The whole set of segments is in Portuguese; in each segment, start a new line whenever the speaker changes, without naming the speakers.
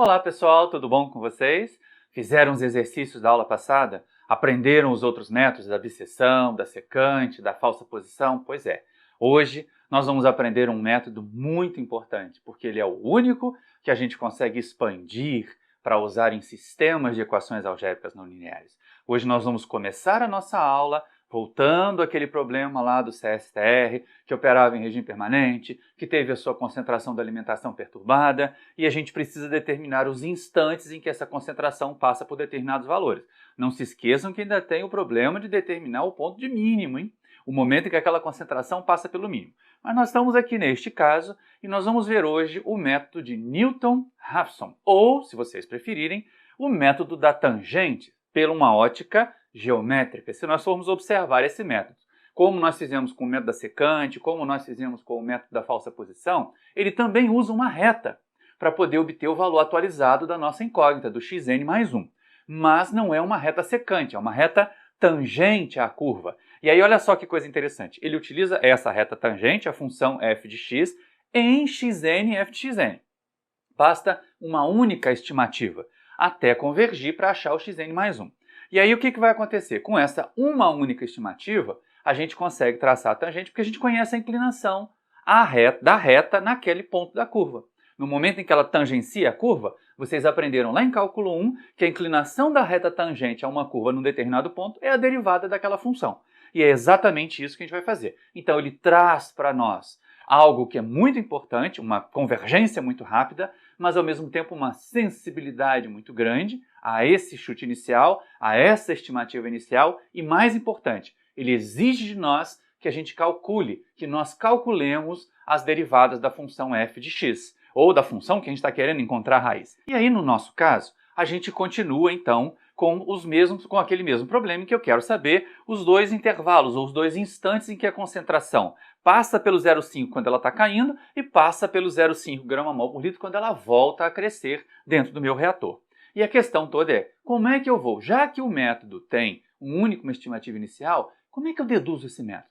Olá pessoal, tudo bom com vocês? Fizeram os exercícios da aula passada? Aprenderam os outros métodos da bisseção, da secante, da falsa posição? Pois é, hoje nós vamos aprender um método muito importante, porque ele é o único que a gente consegue expandir para usar em sistemas de equações algébricas não lineares. Hoje nós vamos começar a nossa aula voltando àquele problema lá do CSTR, que operava em regime permanente, que teve a sua concentração da alimentação perturbada, e a gente precisa determinar os instantes em que essa concentração passa por determinados valores. Não se esqueçam que ainda tem o problema de determinar o ponto de mínimo, hein? O momento em que aquela concentração passa pelo mínimo. Mas nós estamos aqui neste caso e nós vamos ver hoje o método de Newton-Raphson, ou, se vocês preferirem, o método da tangente, pela uma ótica geométrica, se nós formos observar esse método. Como nós fizemos com o método da secante, como nós fizemos com o método da falsa posição, ele também usa uma reta para poder obter o valor atualizado da nossa incógnita, do xn mais 1. Mas não é uma reta secante, é uma reta tangente à curva. E aí olha só que coisa interessante, ele utiliza essa reta tangente, a função f de x, em xn e f de xn. Basta uma única estimativa, até convergir para achar o xn mais 1. E aí o que vai acontecer? Com essa uma única estimativa, a gente consegue traçar a tangente porque a gente conhece a inclinação da reta naquele ponto da curva. No momento em que ela tangencia a curva, vocês aprenderam lá em cálculo 1 que a inclinação da reta tangente a uma curva num determinado ponto é a derivada daquela função. E é exatamente isso que a gente vai fazer. Então ele traz para nós algo que é muito importante, uma convergência muito rápida, mas ao mesmo tempo uma sensibilidade muito grande a esse chute inicial, a essa estimativa inicial e, mais importante, ele exige de nós que a gente calcule, que nós calculemos as derivadas da função f de x, ou da função que a gente está querendo encontrar a raiz. E aí, no nosso caso, a gente continua então com aquele mesmo problema em que eu quero saber os dois intervalos, ou os dois instantes em que a concentração passa pelo 0,5 quando ela está caindo e passa pelo 0,5 grama-mol por litro quando ela volta a crescer dentro do meu reator. E a questão toda é, como é que eu vou? Já que o método tem uma estimativa inicial, como é que eu deduzo esse método?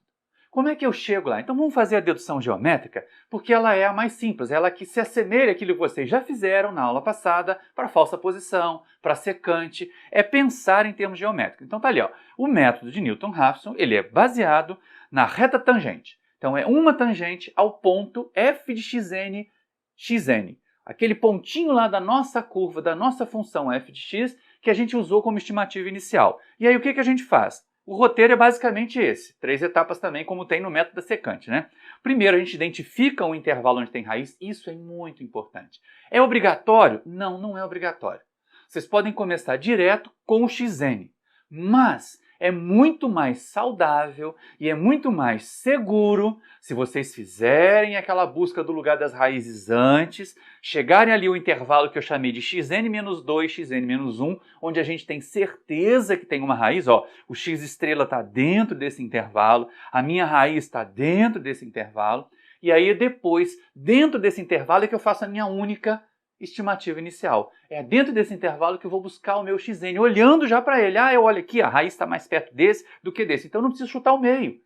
Como é que eu chego lá? Então vamos fazer a dedução geométrica, porque ela é a mais simples, ela que se assemelha àquilo que vocês já fizeram na aula passada para falsa posição, para secante, é pensar em termos geométricos. Então tá ali, ó, o método de Newton-Raphson, ele é baseado na reta tangente. Então é uma tangente ao ponto f de xn, aquele pontinho lá da nossa curva, da nossa função f de x, que a gente usou como estimativa inicial. E aí o que a gente faz? O roteiro é basicamente esse, 3 etapas também, como tem no método da secante, né? Primeiro, a gente identifica um intervalo onde tem raiz, isso é muito importante. É obrigatório? Não, não é obrigatório. Vocês podem começar direto com o xn, mas é muito mais saudável e é muito mais seguro se vocês fizerem aquela busca do lugar das raízes antes, chegarem ali o intervalo que eu chamei de xn-2, xn-1, onde a gente tem certeza que tem uma raiz, ó, o x estrela está dentro desse intervalo, a minha raiz está dentro desse intervalo, e aí depois, dentro desse intervalo é que eu faço a minha única estimativa inicial. É dentro desse intervalo que eu vou buscar o meu xn, olhando já para ele. Ah, eu olho aqui, a raiz está mais perto desse do que desse. Então eu não preciso chutar o meio.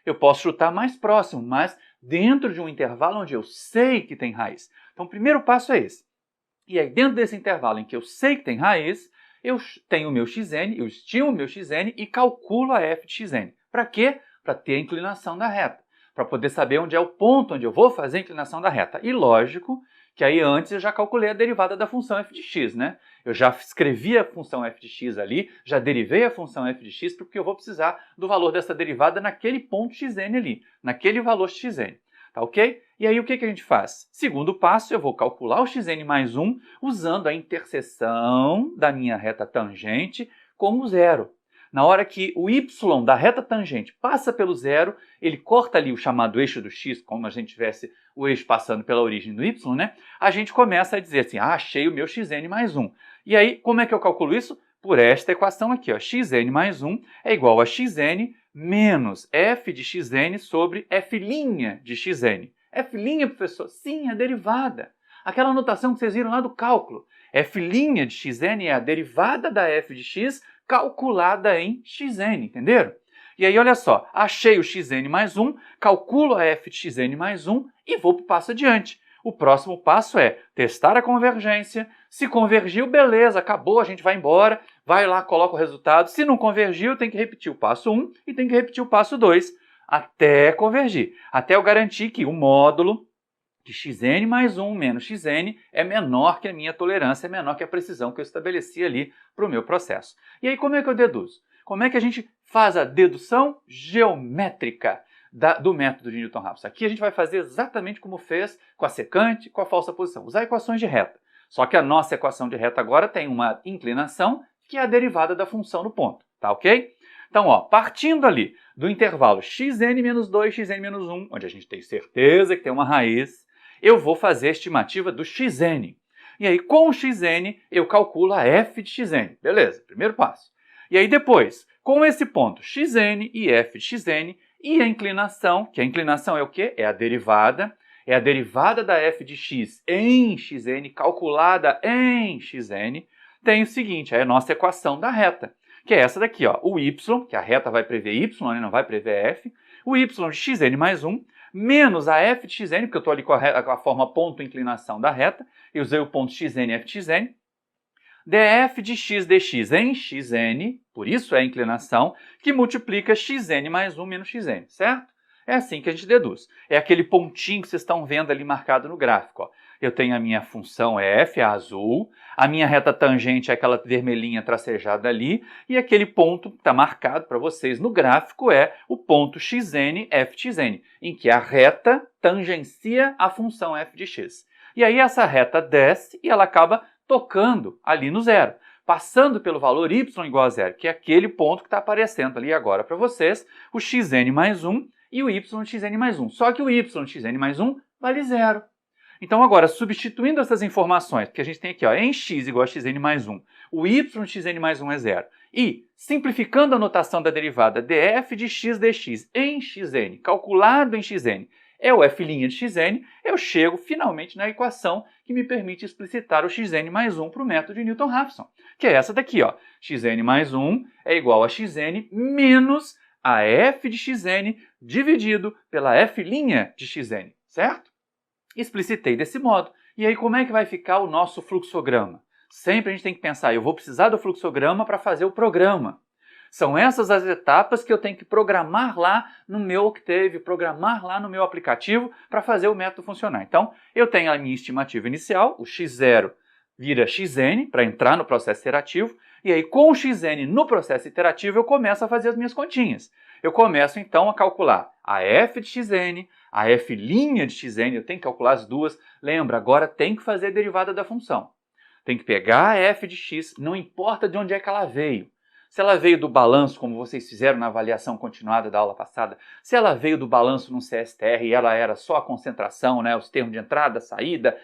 Eu posso chutar mais próximo, mas dentro de um intervalo onde eu sei que tem raiz. Então o primeiro passo é esse. E aí dentro desse intervalo em que eu sei que tem raiz, eu tenho o meu xn, eu estimo o meu xn e calculo a f de xn. Para quê? Para ter a inclinação da reta. Para poder saber onde é o ponto onde eu vou fazer a inclinação da reta. E lógico que aí antes eu já calculei a derivada da função f de x, né? Eu já escrevi a função f de x ali, já derivei a função f de x, porque eu vou precisar do valor dessa derivada naquele ponto xn ali, naquele valor xn, tá ok? E aí o que a gente faz? Segundo passo, eu vou calcular o xn mais 1 usando a interseção da minha reta tangente com o zero. Na hora que o y da reta tangente passa pelo zero, ele corta ali o chamado eixo do x, como a gente tivesse o eixo passando pela origem do y, né? A gente começa a dizer assim, achei o meu xn mais 1. E aí, como é que eu calculo isso? Por esta equação aqui, ó, xn mais 1 é igual a xn menos f de xn sobre f' de xn. F', professor? Sim, é a derivada. Aquela notação que vocês viram lá do cálculo. F' de xn é a derivada da f de x calculada em xn, entenderam? E aí, olha só, achei o xn mais 1, calculo a f de xn mais 1 e vou para o passo adiante. O próximo passo é testar a convergência. Se convergiu, beleza, acabou, a gente vai embora, vai lá, coloca o resultado. Se não convergiu, tem que repetir o passo 1 e tem que repetir o passo 2 até convergir. Até eu garantir que o módulo de xn mais 1 menos xn é menor que a minha tolerância, é menor que a precisão que eu estabeleci ali para o meu processo. E aí, como é que eu deduzo? Como é que a gente faz a dedução geométrica do método de Newton-Raphson? Aqui a gente vai fazer exatamente como fez com a secante e com a falsa posição, usar equações de reta. Só que a nossa equação de reta agora tem uma inclinação que é a derivada da função no ponto, tá ok? Então, ó, partindo ali do intervalo xn menos 2, xn menos 1, onde a gente tem certeza que tem uma raiz, eu vou fazer a estimativa do xn. E aí, com o xn, eu calculo a f de xn. Beleza, primeiro passo. E aí depois, com esse ponto xn e f de xn, e a inclinação, que a inclinação é o quê? É a derivada da f de x em xn, calculada em xn, tem o seguinte, é a nossa equação da reta, que é essa daqui, ó, o y, que a reta vai prever y, não vai prever f, o y de xn mais 1, menos a f de xn, porque eu estou ali com a forma ponto inclinação da reta, eu usei o ponto xn e f de xn, df de x dx em xn, por isso é a inclinação, que multiplica xn mais 1 menos xn, certo? É assim que a gente deduz. É aquele pontinho que vocês estão vendo ali marcado no gráfico. Ó. Eu tenho a minha função f, a azul, a minha reta tangente é aquela vermelhinha tracejada ali, e aquele ponto que está marcado para vocês no gráfico é o ponto xn, f de xn, em que a reta tangencia a função f de x. E aí essa reta desce e ela acaba tocando ali no zero, passando pelo valor y igual a zero, que é aquele ponto que está aparecendo ali agora para vocês, o xn mais 1 e o y de xn mais 1. Só que o y de xn mais 1 vale zero. Então agora, substituindo essas informações, porque a gente tem aqui ó, em x igual a xn mais 1, o y de xn mais 1 é zero, e simplificando a notação da derivada df de x dx em xn, calculado em xn, é o f' de xn, eu chego finalmente na equação que me permite explicitar o xn mais 1 para o método de Newton-Raphson, que é essa daqui, ó. Xn mais 1 é igual a xn menos a f de xn dividido pela f' de xn, certo? Explicitei desse modo. E aí como é que vai ficar o nosso fluxograma? Sempre a gente tem que pensar, eu vou precisar do fluxograma para fazer o programa. São essas as etapas que eu tenho que programar lá no meu Octave, programar lá no meu aplicativo para fazer o método funcionar. Então, eu tenho a minha estimativa inicial, o x0 vira xn para entrar no processo iterativo, e aí com o xn no processo iterativo eu começo a fazer as minhas continhas. Eu começo então a calcular a f de xn, a f' de xn, eu tenho que calcular as duas. Lembra, agora tem que fazer a derivada da função. Tem que pegar a f de x, não importa de onde é que ela veio. Se ela veio do balanço, como vocês fizeram na avaliação continuada da aula passada, se ela veio do balanço no CSTR e ela era só a concentração, né, os termos de entrada, saída,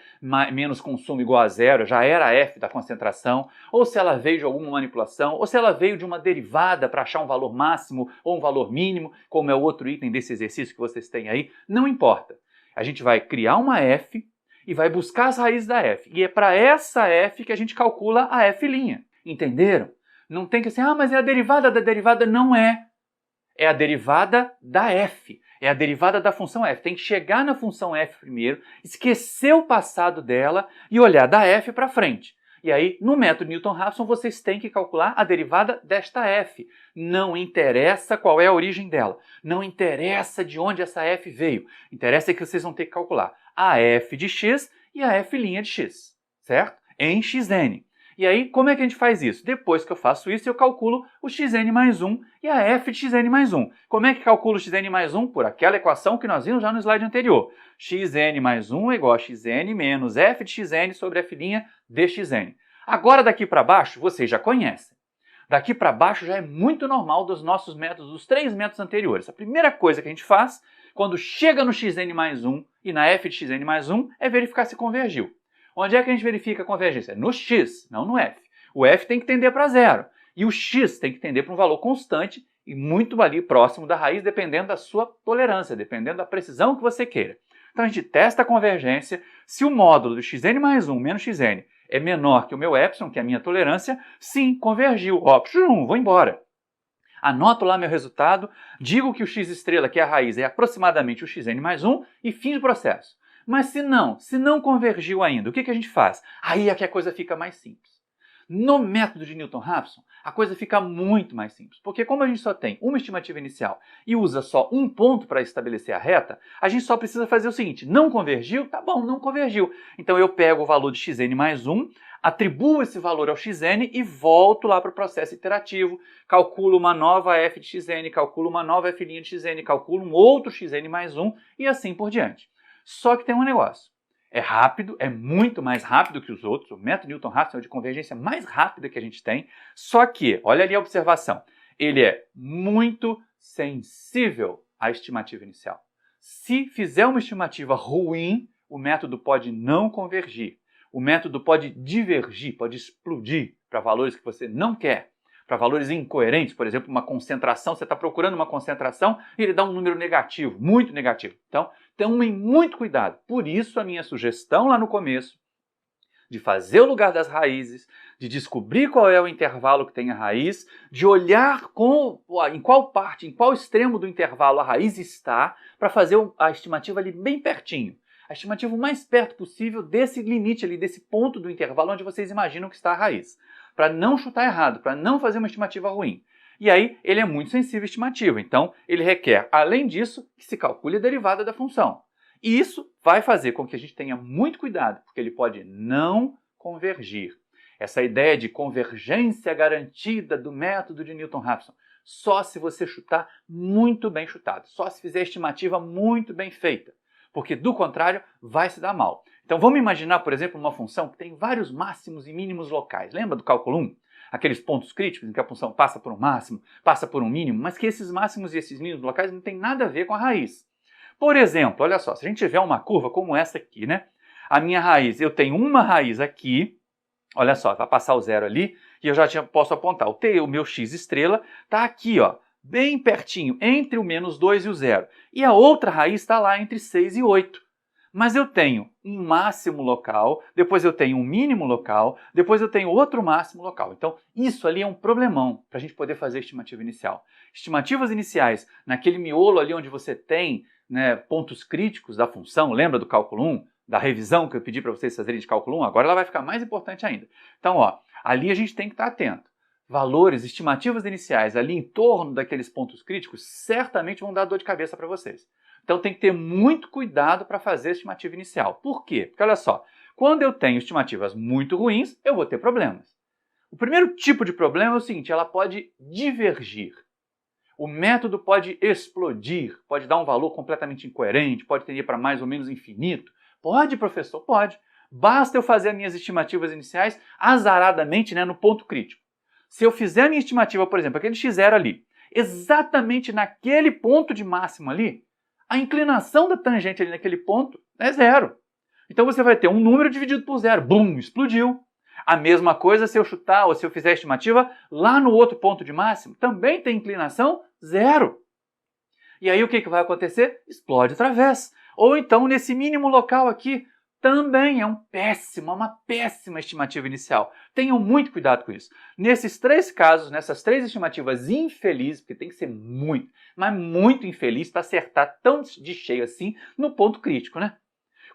menos consumo igual a zero, já era a F da concentração, ou se ela veio de alguma manipulação, ou se ela veio de uma derivada para achar um valor máximo ou um valor mínimo, como é o outro item desse exercício que vocês têm aí, não importa. A gente vai criar uma F e vai buscar as raízes da F. E é para essa F que a gente calcula a F'. Entenderam? Não tem que ser, mas é a derivada da derivada. Não é. É a derivada da f. É a derivada da função f. Tem que chegar na função f primeiro, esquecer o passado dela e olhar da f para frente. E aí, no método Newton-Raphson, vocês têm que calcular a derivada desta f. Não interessa qual é a origem dela. Não interessa de onde essa f veio. Interessa que vocês vão ter que calcular a f de x e a f' de x. Certo? Em xn. E aí, como é que a gente faz isso? Depois que eu faço isso, eu calculo o xn mais 1 e a f de xn mais 1. Como é que calculo o xn mais 1? Por aquela equação que nós vimos já no slide anterior. xn mais 1 é igual a xn menos f de xn sobre f' de xn. Agora, daqui para baixo, vocês já conhecem. Daqui para baixo já é muito normal dos nossos métodos, dos 3 métodos anteriores. A primeira coisa que a gente faz, quando chega no xn mais 1 e na f de xn mais 1, é verificar se convergiu. Onde é que a gente verifica a convergência? No x, não no f. O f tem que tender para zero. E o x tem que tender para um valor constante e muito ali próximo da raiz, dependendo da sua tolerância, dependendo da precisão que você queira. Então a gente testa a convergência. Se o módulo do xn mais 1 menos xn é menor que o meu epsilon, que é a minha tolerância, sim, convergiu. Ó, vou embora. Anoto lá meu resultado, digo que o x estrela, que é a raiz, é aproximadamente o xn mais 1 e fim do processo. Mas se não convergiu ainda, o que a gente faz? Aí é que a coisa fica mais simples. No método de Newton-Raphson, a coisa fica muito mais simples, porque como a gente só tem uma estimativa inicial e usa só um ponto para estabelecer a reta, a gente só precisa fazer o seguinte: não convergiu? Tá bom, não convergiu. Então eu pego o valor de xn mais 1, atribuo esse valor ao xn e volto lá para o processo iterativo, calculo uma nova f de xn, calculo uma nova f' de xn, calculo um outro xn mais 1 e assim por diante. Só que tem um negócio. É rápido, é muito mais rápido que os outros. O método Newton-Raphson é de convergência mais rápida que a gente tem. Só que, olha ali a observação, ele é muito sensível à estimativa inicial. Se fizer uma estimativa ruim, o método pode não convergir. O método pode divergir, pode explodir para valores que você não quer. Para valores incoerentes, por exemplo, uma concentração, você está procurando uma concentração e ele dá um número negativo, muito negativo. Então, tomem muito cuidado. Por isso, a minha sugestão lá no começo, de fazer o lugar das raízes, de descobrir qual é o intervalo que tem a raiz, de olhar em qual parte, em qual extremo do intervalo a raiz está, para fazer a estimativa ali bem pertinho. A estimativa o mais perto possível desse limite ali, desse ponto do intervalo onde vocês imaginam que está a raiz. Para não chutar errado, para não fazer uma estimativa ruim. E aí, ele é muito sensível à estimativa. Então, ele requer, além disso, que se calcule a derivada da função. E isso vai fazer com que a gente tenha muito cuidado, porque ele pode não convergir. Essa ideia de convergência garantida do método de Newton-Raphson, só se você chutar muito bem chutado, só se fizer a estimativa muito bem feita, porque do contrário vai se dar mal. Então vamos imaginar, por exemplo, uma função que tem vários máximos e mínimos locais. Lembra do cálculo 1? Aqueles pontos críticos em que a função passa por um máximo, passa por um mínimo, mas que esses máximos e esses mínimos locais não têm nada a ver com a raiz. Por exemplo, olha só, se a gente tiver uma curva como essa aqui, né? A minha raiz, eu tenho uma raiz aqui, olha só, vai passar o zero ali, e eu já posso apontar. O meu x estrela está aqui, ó, bem pertinho, entre o menos 2 e o zero. E a outra raiz está lá entre 6 e 8. Mas eu tenho um máximo local, depois eu tenho um mínimo local, depois eu tenho outro máximo local. Então, isso ali é um problemão para a gente poder fazer a estimativa inicial. Estimativas iniciais, naquele miolo ali onde você tem, né, pontos críticos da função, lembra do cálculo 1? Da revisão que eu pedi para vocês fazerem de cálculo 1? Agora ela vai ficar mais importante ainda. Então, ó, ali a gente tem que estar atento. Valores, estimativas iniciais ali em torno daqueles pontos críticos certamente vão dar dor de cabeça para vocês. Então tem que ter muito cuidado para fazer a estimativa inicial. Por quê? Porque olha só, quando eu tenho estimativas muito ruins, eu vou ter problemas. O primeiro tipo de problema é o seguinte, ela pode divergir. O método pode explodir, pode dar um valor completamente incoerente, pode tender para mais ou menos infinito. Pode, professor, pode. Basta eu fazer as minhas estimativas iniciais azaradamente, né, no ponto crítico. Se eu fizer a minha estimativa, por exemplo, aquele x0 ali, exatamente naquele ponto de máximo ali, a inclinação da tangente ali naquele ponto é zero. Então você vai ter um número dividido por zero. Bum, explodiu. A mesma coisa se eu chutar ou se eu fizer a estimativa lá no outro ponto de máximo, também tem inclinação zero. E aí o que vai acontecer? Explode outra vez. Ou então nesse mínimo local aqui, também é uma péssima estimativa inicial. Tenham muito cuidado com isso. Nesses três casos, nessas três estimativas infelizes, porque tem que ser muito, mas muito infeliz para acertar tão de cheio assim no ponto crítico, né?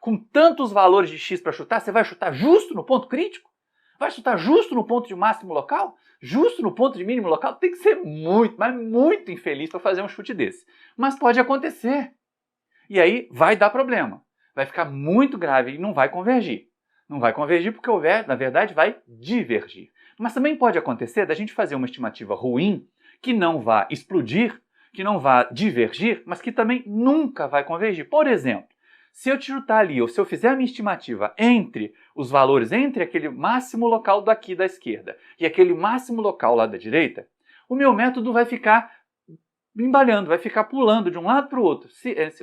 Com tantos valores de x para chutar, você vai chutar justo no ponto crítico? Vai chutar justo no ponto de máximo local? Justo no ponto de mínimo local? Tem que ser muito, mas muito infeliz para fazer um chute desse. Mas pode acontecer. E aí vai dar problema. Vai ficar muito grave e não vai convergir. Não vai convergir porque, na verdade, vai divergir. Mas também pode acontecer da gente fazer uma estimativa ruim que não vá explodir, que não vá divergir, mas que também nunca vai convergir. Por exemplo, se eu te chutar ali, ou se eu fizer a minha estimativa entre os valores, entre aquele máximo local daqui da esquerda e aquele máximo local lá da direita, o meu método vai ficar embalhando, vai ficar pulando de um lado para o outro,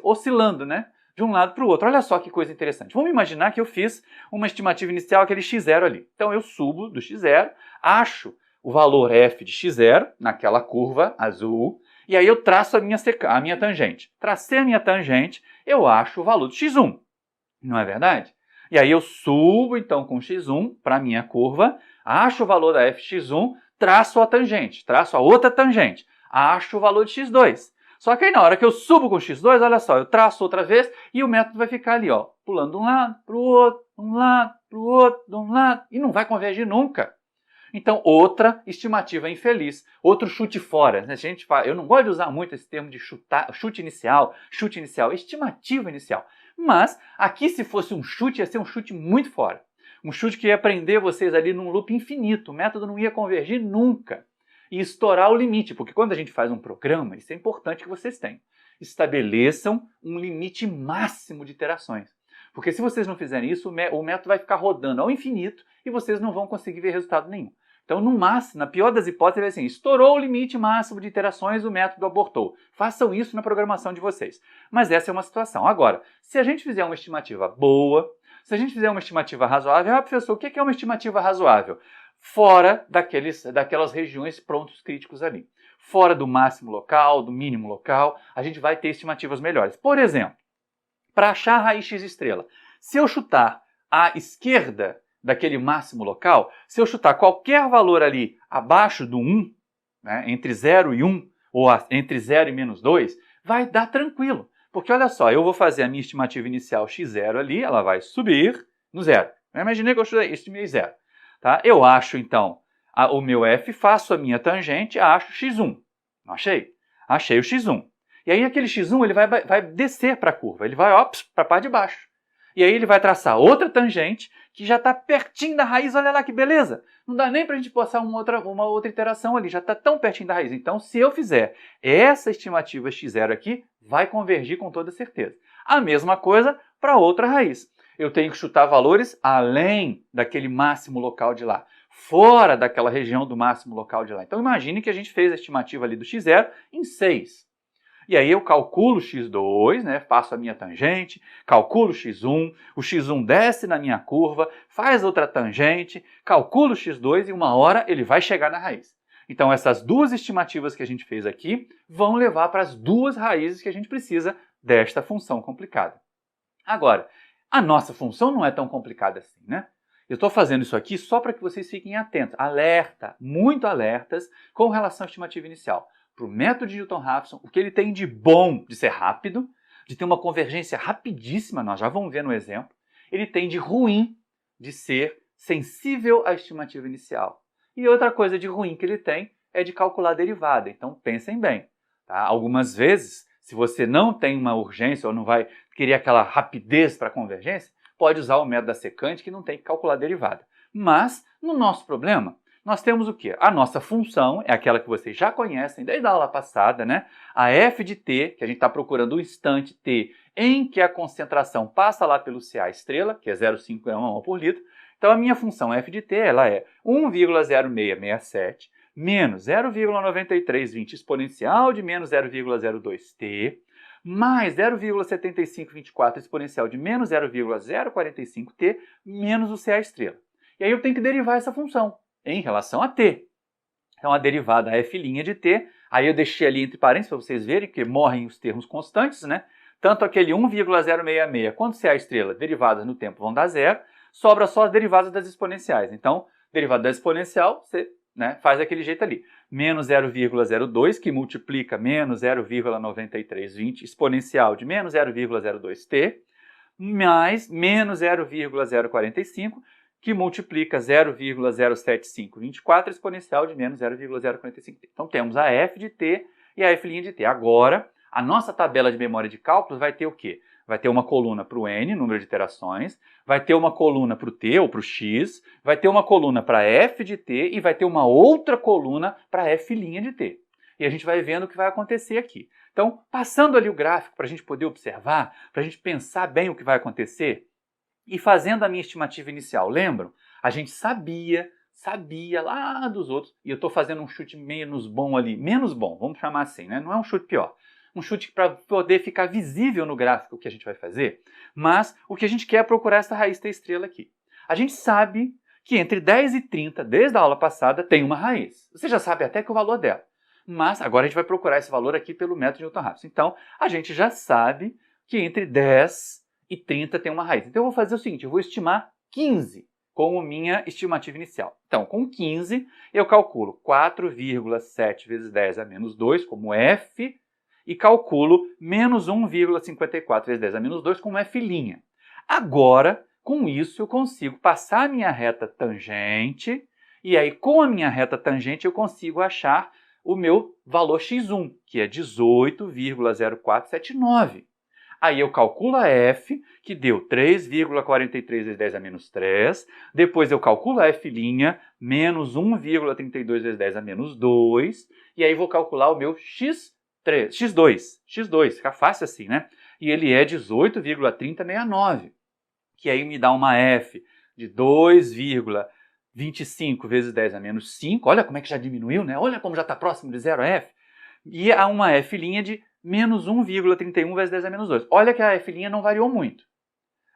oscilando, né? De um lado para o outro. Olha só que coisa interessante. Vamos imaginar que eu fiz uma estimativa inicial, aquele x0 ali. Então eu subo do x0, acho o valor f de x0 naquela curva azul, e aí eu traço a minha tangente. Tracei a minha tangente, eu acho o valor do x1. Não é verdade? E aí eu subo então com x1 para a minha curva, acho o valor da f de x1, traço a tangente, traço a outra tangente, acho o valor de x2. Só que aí na hora que eu subo com x2, olha só, eu traço outra vez e o método vai ficar ali, ó, pulando de um lado para o outro, de um lado para o outro, de um lado, e não vai convergir nunca. Então, outra estimativa infeliz, outro chute fora. Né? Eu não gosto de usar muito esse termo de chute inicial, estimativa inicial. Mas aqui, se fosse um chute, ia ser um chute muito fora. Um chute que ia prender vocês ali num loop infinito. O método não ia convergir nunca. E estourar o limite, porque quando a gente faz um programa, isso é importante que vocês tenham. Estabeleçam um limite máximo de iterações. Porque se vocês não fizerem isso, o método vai ficar rodando ao infinito e vocês não vão conseguir ver resultado nenhum. Então, no máximo, na pior das hipóteses, é assim, estourou o limite máximo de iterações, o método abortou. Façam isso na programação de vocês. Mas essa é uma situação. Agora, se a gente fizer uma estimativa boa, se a gente fizer uma estimativa razoável, professor, o que é uma estimativa razoável? Fora daquelas regiões pontos críticos ali. Fora do máximo local, do mínimo local, a gente vai ter estimativas melhores. Por exemplo, para achar a raiz x estrela, se eu chutar à esquerda daquele máximo local, se eu chutar qualquer valor ali abaixo do 1, né, entre 0 e 1, ou entre 0 e menos 2, vai dar tranquilo. Porque olha só, eu vou fazer a minha estimativa inicial x0 ali, ela vai subir no 0. Imaginei que eu estimei 0. Tá? Eu acho, então, o meu f, faço a minha tangente, acho x1. Não achei? Achei o x1. E aí aquele x1 ele vai descer para a curva, ele vai para a parte de baixo. E aí ele vai traçar outra tangente que já está pertinho da raiz, olha lá que beleza. Não dá nem para a gente passar uma outra iteração ali, já está tão pertinho da raiz. Então, se eu fizer essa estimativa x0 aqui, vai convergir com toda certeza. A mesma coisa para outra raiz. Eu tenho que chutar valores além daquele máximo local de lá, fora daquela região do máximo local de lá. Então, imagine que a gente fez a estimativa ali do x0 em 6. E aí eu calculo x2, né, faço a minha tangente, calculo x1, o x1 desce na minha curva, faz outra tangente, calculo x2 e uma hora ele vai chegar na raiz. Então essas duas estimativas que a gente fez aqui vão levar para as duas raízes que a gente precisa desta função complicada. Agora, a nossa função não é tão complicada assim, né? Eu estou fazendo isso aqui só para que vocês fiquem atentos, alerta, muito alertas com relação à estimativa inicial. Para o método de Newton-Raphson, o que ele tem de bom de ser rápido, de ter uma convergência rapidíssima, nós já vamos ver no exemplo, ele tem de ruim de ser sensível à estimativa inicial. E outra coisa de ruim que ele tem é de calcular a derivada, então pensem bem. Tá? Algumas vezes, se você não tem uma urgência ou não vai querer aquela rapidez para a convergência, pode usar o método da secante que não tem que calcular a derivada. Mas, no nosso problema, nós temos o quê? A nossa função é aquela que vocês já conhecem desde a aula passada, né? A f de t, que a gente está procurando o instante t em que a concentração passa lá pelo Ca estrela, que é 0,5 mol por litro. Então a minha função f de t ela é 1,0667 menos 0,9320 exponencial de menos 0,02t mais 0,7524 exponencial de menos 0,045t menos o Ca estrela. E aí eu tenho que derivar essa função em relação a t. Então, a derivada f' de t, aí eu deixei ali entre parênteses para vocês verem que morrem os termos constantes, né? Tanto aquele 1,066 quanto Ca estrela, derivadas no tempo vão dar zero, sobra só as derivadas das exponenciais. Então, derivada da exponencial, você faz daquele jeito ali. Menos 0,02, que multiplica menos 0,9320, exponencial de menos 0,02t, mais menos 0,045, que multiplica 0,07524 exponencial de menos 0,045t. Então temos a f de t e a f' de t. Agora, a nossa tabela de memória de cálculos vai ter o quê? Vai ter uma coluna para o n, número de iterações, vai ter uma coluna para o t ou para o x, vai ter uma coluna para f de t e vai ter uma outra coluna para f' de t. E a gente vai vendo o que vai acontecer aqui. Então, passando ali o gráfico para a gente poder observar, para a gente pensar bem o que vai acontecer, e fazendo a minha estimativa inicial, lembram? A gente sabia lá dos outros, e eu estou fazendo um chute menos bom ali, menos bom, vamos chamar assim, né? Não é um chute pior. Um chute para poder ficar visível no gráfico o que a gente vai fazer, mas o que a gente quer é procurar essa raiz t estrela aqui. A gente sabe que entre 10 e 30, desde a aula passada, tem uma raiz. Você já sabe até que o valor dela. Mas agora a gente vai procurar esse valor aqui pelo método de Newton-Raphson. Então, a gente já sabe que entre 10 e 30 tem uma raiz. Então eu vou fazer o seguinte, eu vou estimar 15 como minha estimativa inicial. Então, com 15, eu calculo 4,7 vezes 10 a menos 2 como f, e calculo menos 1,54 vezes 10 a menos 2 com F'. Agora, com isso, eu consigo passar a minha reta tangente, e aí com a minha reta tangente eu consigo achar o meu valor x1, que é 18,0479. Aí eu calculo a f, que deu 3,43 vezes 10 a menos 3. Depois eu calculo a f', menos 1,32 vezes 10 a menos 2. E aí vou calcular o meu x2, fica fácil assim, né? E ele é 18,3069, que aí me dá uma f de 2,25 vezes 10 a menos 5. Olha como é que já diminuiu, né? Olha como já está próximo de zero a f. E há uma f' de menos 1,31 vezes 10 a menos 2. Olha que a f' não variou muito.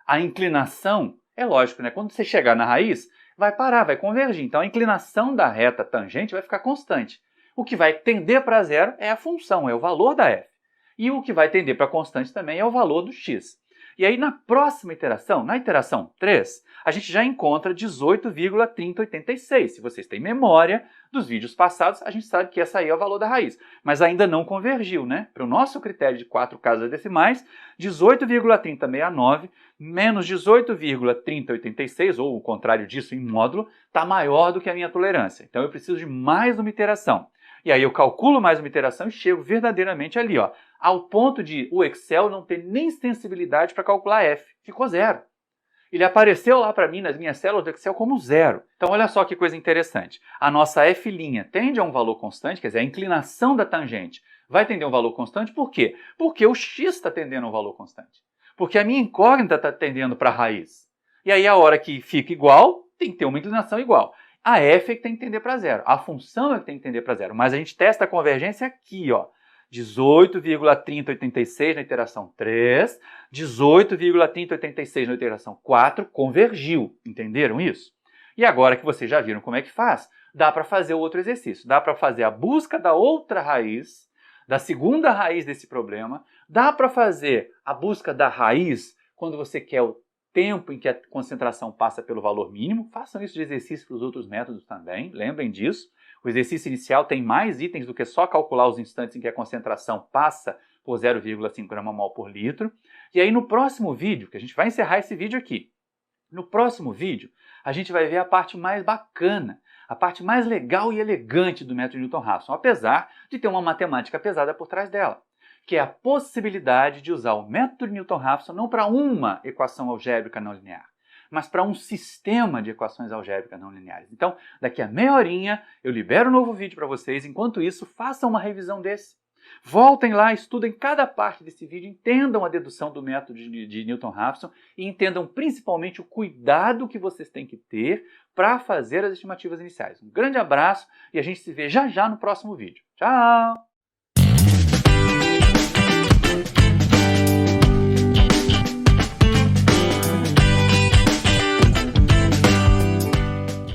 A inclinação, é lógico, né? Quando você chegar na raiz, vai parar, vai convergir. Então a inclinação da reta tangente vai ficar constante. O que vai tender para zero é a função, é o valor da f. E o que vai tender para constante também é o valor do x. E aí na próxima iteração, na iteração 3, a gente já encontra 18,3086. Se vocês têm memória dos vídeos passados, a gente sabe que essa aí é o valor da raiz. Mas ainda não convergiu, né? Para o nosso critério de 4 casas decimais, 18,3069 menos 18,3086, ou o contrário disso em módulo, está maior do que a minha tolerância. Então eu preciso de mais uma iteração. E aí eu calculo mais uma iteração e chego verdadeiramente ali, ó, ao ponto de o Excel não ter nem sensibilidade para calcular f. Ficou zero. Ele apareceu lá para mim nas minhas células do Excel como zero. Então olha só que coisa interessante. A nossa f' tende a um valor constante, quer dizer, a inclinação da tangente vai tender a um valor constante. Por quê? Porque o x está tendendo a um valor constante. Porque a minha incógnita está tendendo para a raiz. E aí a hora que fica igual, tem que ter uma inclinação igual. A f é que tem que tender para zero. A função é que tem que tender para zero. Mas a gente testa a convergência aqui, ó. 18,3086 na iteração 3, 18,3086 na iteração 4, convergiu. Entenderam isso? E agora que vocês já viram como é que faz, dá para fazer o outro exercício. Dá para fazer a busca da outra raiz, da segunda raiz desse problema. Dá para fazer a busca da raiz quando você quer o tempo em que a concentração passa pelo valor mínimo. Façam isso de exercício para os outros métodos também, lembrem disso. O exercício inicial tem mais itens do que só calcular os instantes em que a concentração passa por 0,5 gramol por litro. E aí no próximo vídeo, que a gente vai encerrar esse vídeo aqui, no próximo vídeo a gente vai ver a parte mais bacana, a parte mais legal e elegante do método Newton-Raphson, apesar de ter uma matemática pesada por trás dela, que é a possibilidade de usar o método Newton-Raphson não para uma equação algébrica não linear, mas para um sistema de equações algébricas não lineares. Então, daqui a meia horinha, eu libero um novo vídeo para vocês. Enquanto isso, façam uma revisão desse. Voltem lá, estudem cada parte desse vídeo, entendam a dedução do método de Newton-Raphson e entendam principalmente o cuidado que vocês têm que ter para fazer as estimativas iniciais. Um grande abraço e a gente se vê já já no próximo vídeo. Tchau!